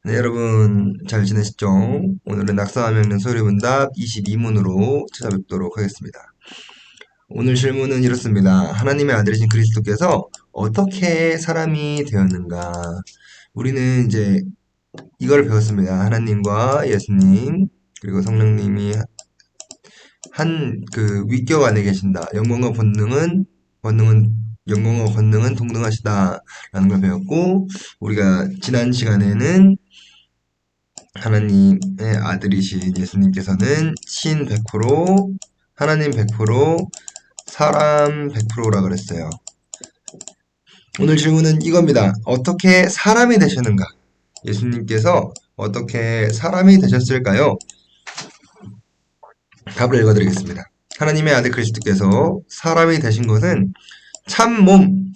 네, 여러분 잘 지내시죠? 오늘은 낙서하면 소리문답 22문으로 찾아뵙도록 하겠습니다. 오늘 질문은 이렇습니다. 하나님의 아들이신 그리스도께서 어떻게 사람이 되었는가? 우리는 이제 이걸 배웠습니다. 하나님과 예수님 그리고 성령님이 한 그 위격 안에 계신다. 영광과 권능은 동등하시다라는 걸 배웠고, 우리가 지난 시간에는 하나님의 아들이신 예수님께서는 신 100%, 하나님 100%, 사람 100%라 그랬어요. 오늘 질문은 이겁니다. 어떻게 사람이 되셨는가? 예수님께서 어떻게 사람이 되셨을까요? 답을 읽어드리겠습니다. 하나님의 아들 그리스도께서 사람이 되신 것은 참 몸,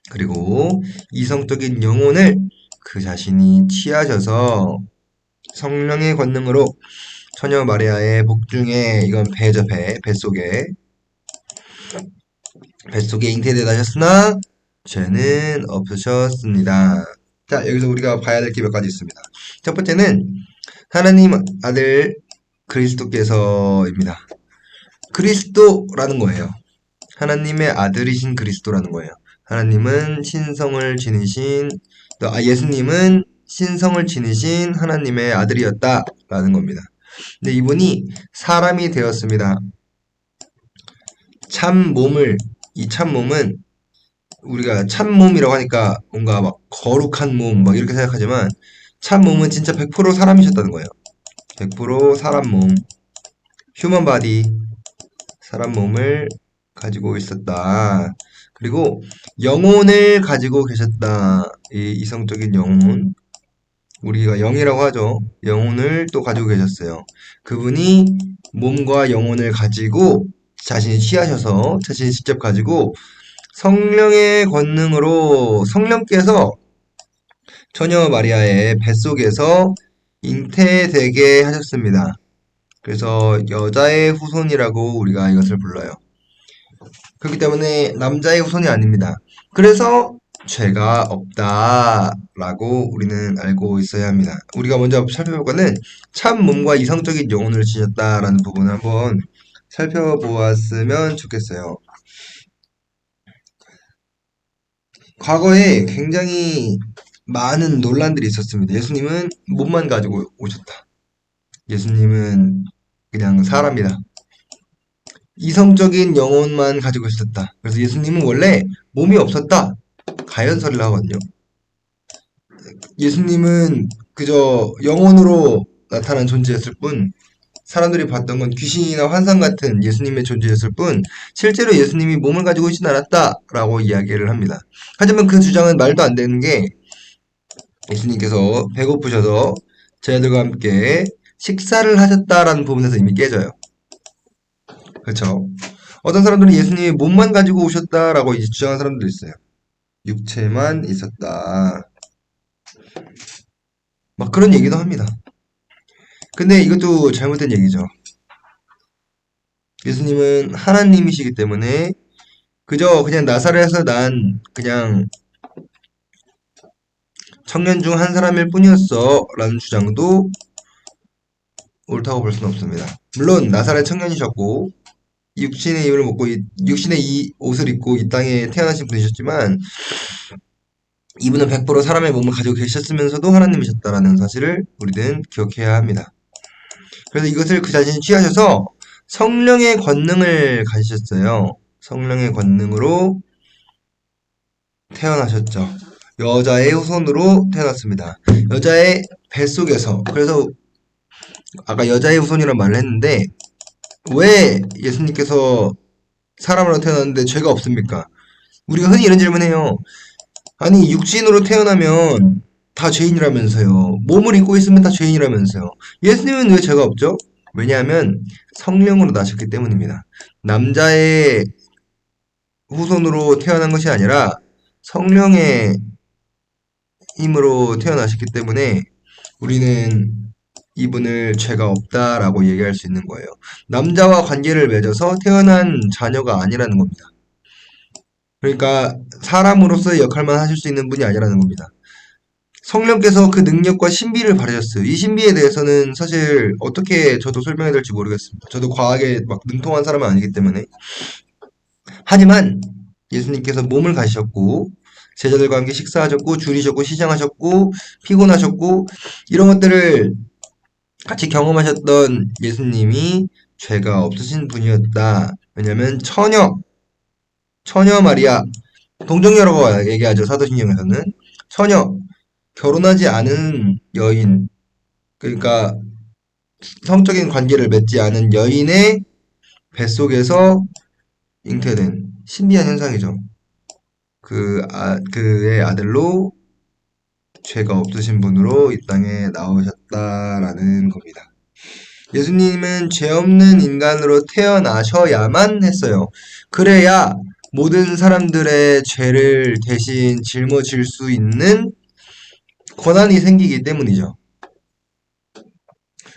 그리고 이성적인 영혼을 그 자신이 취하셔서 성령의 권능으로 처녀 마리아의 복중에, 이건 배죠, 뱃속에 잉태되다 하셨으나 죄는 없으셨습니다. 자, 여기서 우리가 봐야 될 게 몇 가지 있습니다. 첫 번째는 하나님 아들 그리스도께서입니다. 그리스도라는 거예요. 하나님의 아들이신 그리스도라는 거예요. 하나님은 신성을 지니신, 예수님은 신성을 지니신 하나님의 아들이었다라는 겁니다. 근데 이분이 사람이 되었습니다. 이 참몸은 우리가 참몸이라고 하니까 뭔가 막 거룩한 몸 막 이렇게 생각하지만 참몸은 진짜 100% 사람이셨다는 거예요. 100% 사람 몸, 휴먼 바디, 사람 몸을 가지고 있었다. 그리고 영혼을 가지고 계셨다. 이 이성적인 영혼, 우리가 영이라고 하죠. 영혼을 또 가지고 계셨어요. 그분이 몸과 영혼을 가지고 자신이 취하셔서 자신이 직접 가지고 성령의 권능으로 성령께서 처녀 마리아의 뱃속에서 잉태되게 하셨습니다. 그래서 여자의 후손이라고 우리가 이것을 불러요. 그렇기 때문에 남자의 후손이 아닙니다. 그래서 죄가 없다라고 우리는 알고 있어야 합니다. 우리가 먼저 살펴볼 거는 참 몸과 이성적인 영혼을 지녔다라는 부분을 한번 살펴보았으면 좋겠어요. 과거에 굉장히 많은 논란들이 있었습니다. 예수님은 몸만 가지고 오셨다. 예수님은 그냥 사람이다. 이성적인 영혼만 가지고 있었다. 그래서 예수님은 원래 몸이 없었다. 가연설을 하거든요. 예수님은 그저 영혼으로 나타난 존재였을 뿐, 사람들이 봤던 건 귀신이나 환상 같은 예수님의 존재였을 뿐, 실제로 예수님이 몸을 가지고 있진 않았다라고 이야기를 합니다. 하지만 그 주장은 말도 안 되는 게, 예수님께서 배고프셔서 제자들과 함께 식사를 하셨다라는 부분에서 이미 깨져요. 그렇죠? 어떤 사람들은 예수님이 몸만 가지고 오셨다라고 이제 주장하는 사람들도 있어요. 육체만 있었다. 막 그런 얘기도 합니다. 근데 이것도 잘못된 얘기죠. 예수님은 하나님이시기 때문에 그저 그냥 나사렛에서 난 그냥 청년 중 한 사람일 뿐이었어 라는 주장도 옳다고 볼 수는 없습니다. 물론 나사렛 청년이셨고 육신의 힘을 먹고 육신의 이 옷을 입고 이 땅에 태어나신 분이셨지만 이분은 100% 사람의 몸을 가지고 계셨으면서도 하나님이셨다라는 사실을 우리는 기억해야 합니다. 그래서 이것을 그 자신이 취하셔서 성령의 권능을 가지셨어요. 성령의 권능으로 태어나셨죠. 여자의 후손으로 태어났습니다. 여자의 뱃속에서. 그래서 아까 여자의 후손이라는 말을 했는데 왜 예수님께서 사람으로 태어났는데 죄가 없습니까? 우리가 흔히 이런 질문해요. 아니 육신으로 태어나면 다 죄인이라면서요. 몸을 입고 있으면 다 죄인이라면서요. 예수님은 왜 죄가 없죠? 왜냐하면 성령으로 나셨기 때문입니다. 남자의 후손으로 태어난 것이 아니라 성령의 힘으로 태어나셨기 때문에 우리는 이분을 죄가 없다라고 얘기할 수 있는 거예요. 남자와 관계를 맺어서 태어난 자녀가 아니라는 겁니다. 그러니까 사람으로서의 역할만 하실 수 있는 분이 아니라는 겁니다. 성령께서 그 능력과 신비를 발하셨어요. 이 신비에 대해서는 사실 어떻게 저도 설명해야 될지 모르겠습니다. 저도 과학에 막 능통한 사람은 아니기 때문에. 하지만 예수님께서 몸을 가지셨고 제자들과 함께 식사하셨고 줄이셨고 시장하셨고 피곤하셨고 이런 것들을 같이 경험하셨던 예수님이 죄가 없으신 분이었다. 왜냐면 처녀 마리아, 동정녀라고 얘기하죠. 사도신경에서는. 처녀, 결혼하지 않은 여인, 그러니까 성적인 관계를 맺지 않은 여인의 뱃속에서 잉태된 신비한 현상이죠. 그의 아들로 죄가 없으신 분으로 이 땅에 나오셨다라는 겁니다. 예수님은 죄 없는 인간으로 태어나셔야만 했어요. 그래야 모든 사람들의 죄를 대신 짊어질 수 있는 권한이 생기기 때문이죠.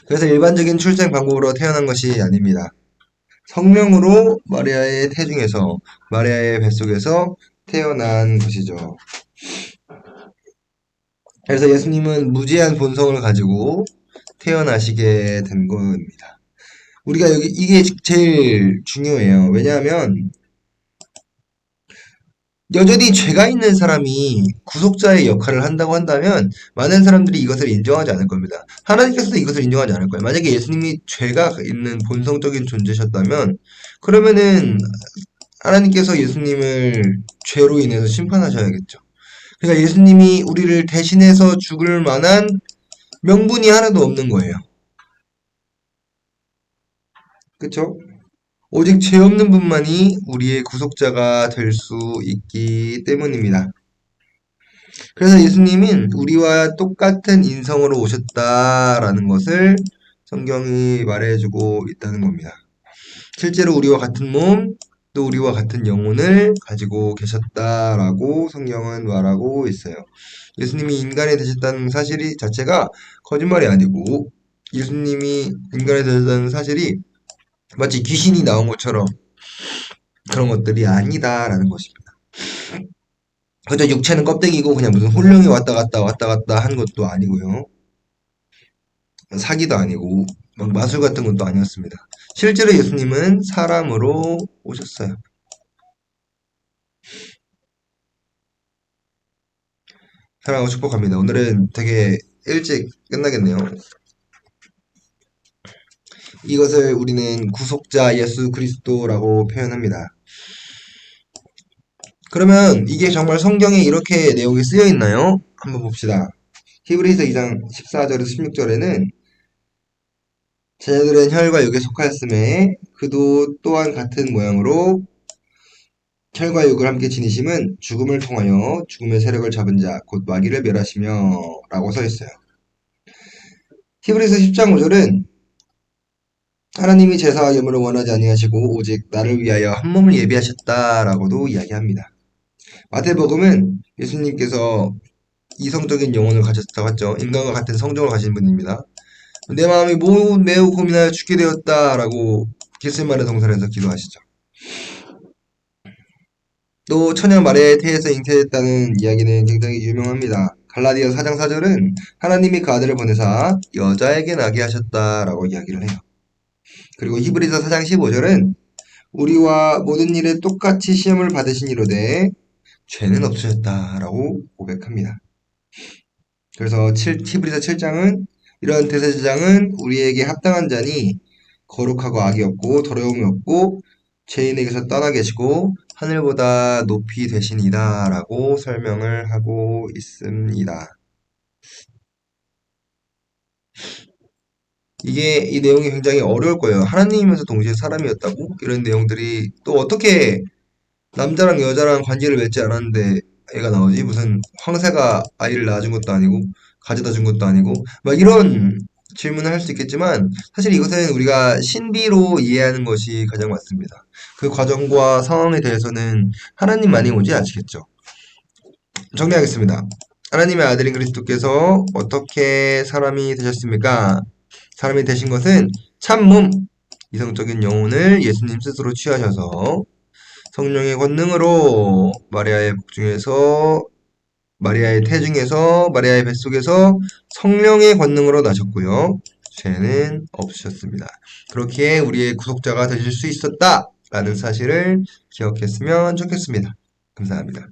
그래서 일반적인 출생 방법으로 태어난 것이 아닙니다. 성령으로 마리아의 태중에서, 마리아의 뱃속에서 태어난 것이죠. 그래서 예수님은 무지한 본성을 가지고 태어나시게 된 겁니다. 우리가 여기 이게 제일 중요해요. 왜냐하면 여전히 죄가 있는 사람이 구속자의 역할을 한다고 한다면 많은 사람들이 이것을 인정하지 않을 겁니다. 하나님께서도 이것을 인정하지 않을 거예요. 만약에 예수님이 죄가 있는 본성적인 존재셨다면 그러면은 하나님께서 예수님을 죄로 인해서 심판하셔야겠죠. 그러니까 예수님이 우리를 대신해서 죽을 만한 명분이 하나도 없는 거예요. 그쵸? 오직 죄 없는 분만이 우리의 구속자가 될 수 있기 때문입니다. 그래서 예수님은 우리와 똑같은 인성으로 오셨다라는 것을 성경이 말해주고 있다는 겁니다. 실제로 우리와 같은 몸, 또 우리와 같은 영혼을 가지고 계셨다라고 성경은 말하고 있어요. 예수님이 인간이 되셨다는 사실이 자체가 거짓말이 아니고 예수님이 인간이 되셨다는 사실이 마치 귀신이 나온 것처럼 그런 것들이 아니다라는 것입니다. 그저 육체는 껍데기고 그냥 무슨 혼령이 왔다 갔다 왔다 갔다 한 것도 아니고요. 사기도 아니고 막 마술 같은 것도 아니었습니다. 실제로 예수님은 사람으로 오셨어요. 사랑하고 축복합니다. 오늘은 되게 일찍 끝나겠네요. 이것을 우리는 구속자 예수 그리스도라고 표현합니다. 그러면 이게 정말 성경에 이렇게 내용이 쓰여 있나요? 한번 봅시다. 히브리서 2장 14절에서 16절에는 제자들은 혈과 육에 속하였음에 그도 또한 같은 모양으로 혈과 육을 함께 지니심은 죽음을 통하여 죽음의 세력을 잡은 자 곧 마귀를 멸하시며 라고 써 있어요. 히브리서 10장 5절은 하나님이 제사와 예물을 원하지 아니하시고 오직 나를 위하여 한 몸을 예비하셨다라고도 이야기합니다. 마태복음은 예수님께서 이성적인 영혼을 가졌다고 했죠. 인간과 같은 성정을 가진 분입니다. 내 마음이 매우 고민하여 죽게 되었다라고 겟세마네 동산에서 기도하시죠. 또 처녀 마리아의 태에서 잉태했다는 이야기는 굉장히 유명합니다. 갈라디아 4장 4절은 하나님이 그 아들을 보내사 여자에게 나게 하셨다라고 이야기를 해요. 그리고 히브리서 4장 15절은 우리와 모든 일에 똑같이 시험을 받으시니로되 죄는 없으셨다라고 고백합니다. 그래서 히브리서 7장은 이러한 대제사장은 우리에게 합당한 자니 거룩하고 악이 없고 더러움이 없고 죄인에게서 떠나 계시고 하늘보다 높이 되시니라 라고 설명을 하고 있습니다. 이 내용이 굉장히 어려울 거예요. 하나님이면서 동시에 사람이었다고? 이런 내용들이 또 어떻게 남자랑 여자랑 관계를 맺지 않았는데 애가 나오지? 무슨 황새가 아이를 낳아준 것도 아니고 가져다 준 것도 아니고 막 이런 질문을 할 수 있겠지만 사실 이것은 우리가 신비로 이해하는 것이 가장 맞습니다. 그 과정과 상황에 대해서는 하나님만이 오지 아시겠죠. 정리하겠습니다. 하나님의 아들인 그리스도께서 어떻게 사람이 되셨습니까? 사람이 되신 것은 참몸, 이성적인 영혼을 예수님 스스로 취하셔서 성령의 권능으로 마리아의 복중에서 마리아의 태중에서 마리아의 뱃속에서 성령의 권능으로 나셨고요. 죄는 없으셨습니다. 그렇게 우리의 구속자가 되실 수 있었다라는 사실을 기억했으면 좋겠습니다. 감사합니다.